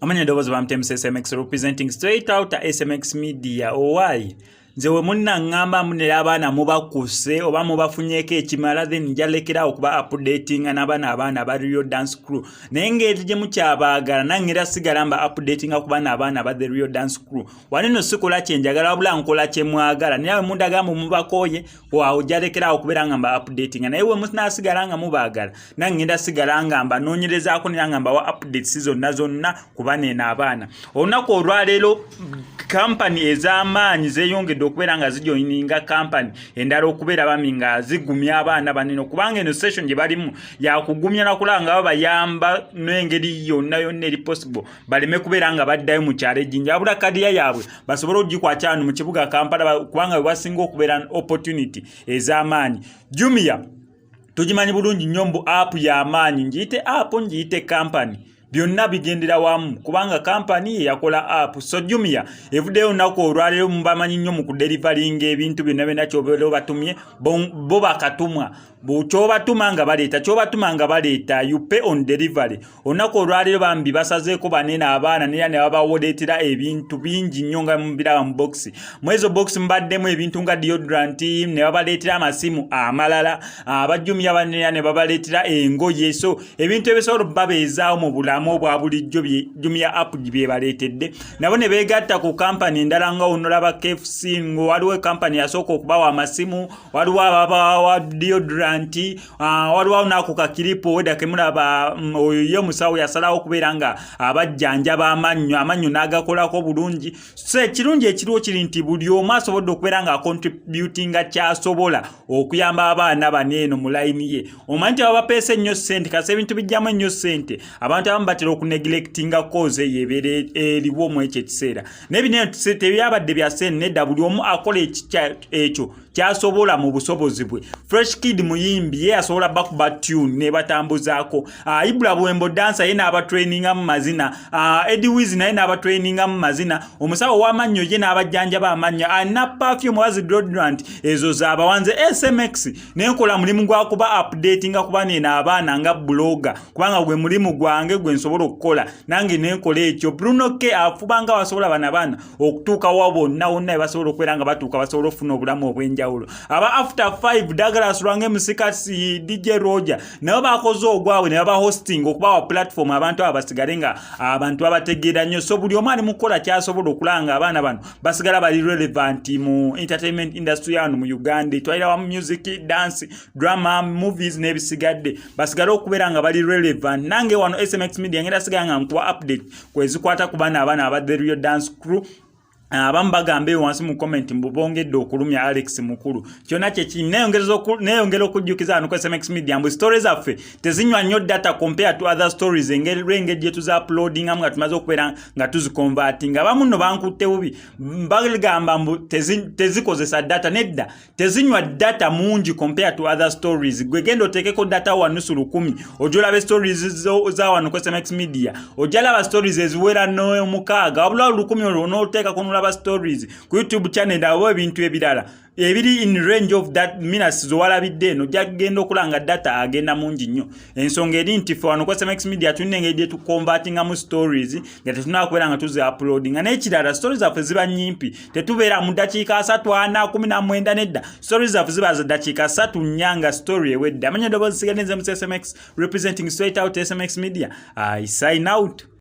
Amanya dobozi bamtemse SMX representing straight out SMX Media owai nze we munna ngamba munne abaana mubakuse oba mubafunyeko ekimala then njalekera okuba updating n'abaana ba Real Dance Crew naye ngeri gye mukyabaagala nangera sigala mba updating okubaana abaana ba The Real Dance Crew wanino sikola kyenjagala wabula nkola kyemwagala naye mundagambo mubakoye waawo jalekera okubeera ngamba updating naye we munasigala nga mubaagala nangenda sigala ngamba noonyerezaako nangamba wa updates zonna kuba neno abaana olunaku olwaleero company ez'amaanyi zeeyongedde okubeera nga zijoininga company endala okubeera bami nga zigumya abaana banene kubanga eno session gye balimu yakugumya nakulaba nga babayamba n'engeri yonna eri possible baleme kubeera nga baddayo mu kyalo ejjinja wabula kadiya yaabwe basobole okugikwata wano mu kibuga Kampala kubanga we basinga okubeera opportunity ez'amaanyi. Jumia tugimanyi bulungi nnyo mbu app y'amaanyi ngiyite app ngiyite company byonna bigendera wamu kubanga company yakola app. So Jumia evuddeyo olunaku olwaleero mubamanyi nnyo mu kudelivaringa ebintu byonna kyobeera batumye bo bakatumwa kyobatuma nga baleeta you pay on delivery. Olunaku olwaleero bambi basazeeko banene abaana neera ne babawoleetera ebintu bingi nnyo nga mubiraba mu box mu ezo box mbaddemu ebintu nga deodorant ne babaleetera amasimu amalala abajumia banene ne babaleetera engoye. So ebintu ebisobola babeezaawo mu bulamu obwa bulijjo Jumia app gye baleetedde nabo ne beegatta ku company endala nga onolaba KFC waliwo company yasooka okubawa amasimu waliwo ababawa deodorant waliwo nako kakiripo weda kemulaba oyo musawo yasalawo okubeera nga abajjanjaba amannyo n'agakolako bulungi. So ekirungi ekiriwo kiri nti buli omu asobodde okubeera nga contributinga kyasobola okuyamba abaana baneeno mu layini ye. Omanyi nti abapeesa ennyo ssente kasi ebintu bijjamu ennyo ssente abantu abamu batera okuneglectinga cause eyebeera eriwo mu ekyo ekiseera nebinene tebyabadde bya ssente nedda buli omu akola ekyo kyasobola mu busobozi bwe. Fresh Kid muyimbi ye asobola bakuba tune ne batambuzaako Ibra Bwembo dancer ye n'aba traininga mu mazina Eddie Wiz naye n'aba traininga mu mazina omusawo w'amannyo ye n'abajjanjaba amannyo na perfume wazi deodorant ezo z'abawanze SMX nenkola mulimu gwa kuba updatinga kuba neno abaana nga blogger kubanga gwe mulimu gwange gwe nsobola okukola nange nenkola ekyo. Bruno K afubanga basobola bana okutuuka wa bonna basobola okubeera nga batuuka basobola okufuna obulamu obw'enjawulo. Aba after 5 Douglas Lwange Musikasi DJ Roger nabo bakoze ogwabwe ne baba hosting okubawa platform abantu abasigale nga abantu abategeera nnyo. So buli omu ali mukola kyasobola okulanga abaana bano basigala bali relevant mu entertainment industry yano mu Uganda twalira wa music dance drama movies n'ebisigadde basigala okubeera nga bali relevant. Nange wano SMX Media ngenda sigala nga nkuwa update kwezikwata ku baana abaana aba The Real Dance Crew. Abamu bagambe wansi mu comment mbubongedde okulumya Alex mukulu kyonna kye neyongera okujjukiza hano ku SMX Media mbu stories affe tezinywa nnyo data compare to other stories engeri gye tuza uploading nga tumaze okubeera nga tuziconverting. Abamu nno bankutte bubi bagamba mbu tezikozesa data nedda tezinywa data mungi compare to other stories. Gwe genda oteekeko data wanusu 10 ojolaba stories za wano ku SMX Media ojalaba stories eziwera n'omukaaga wabula 10 onoteeka kono stories ku YouTube channel abo ebintu ebirala ebiri in range of that minutes zowalabidde eno jagenda okulanga data agenda mungi nnyo. Ensonga eri nti fano ku SMX Media tunengedde tu converting mu stories nga tetuna kubeera nga tuzi uploading nga n'ekirala stories affe ziba nyimpi tetubeera mu dakiika 3 4 19 nedda stories affe ziba za dakiika 3 nyanga story ewedde. Amanya dobozi siganeze mu SMX representing straight out SMX Media. I sign out.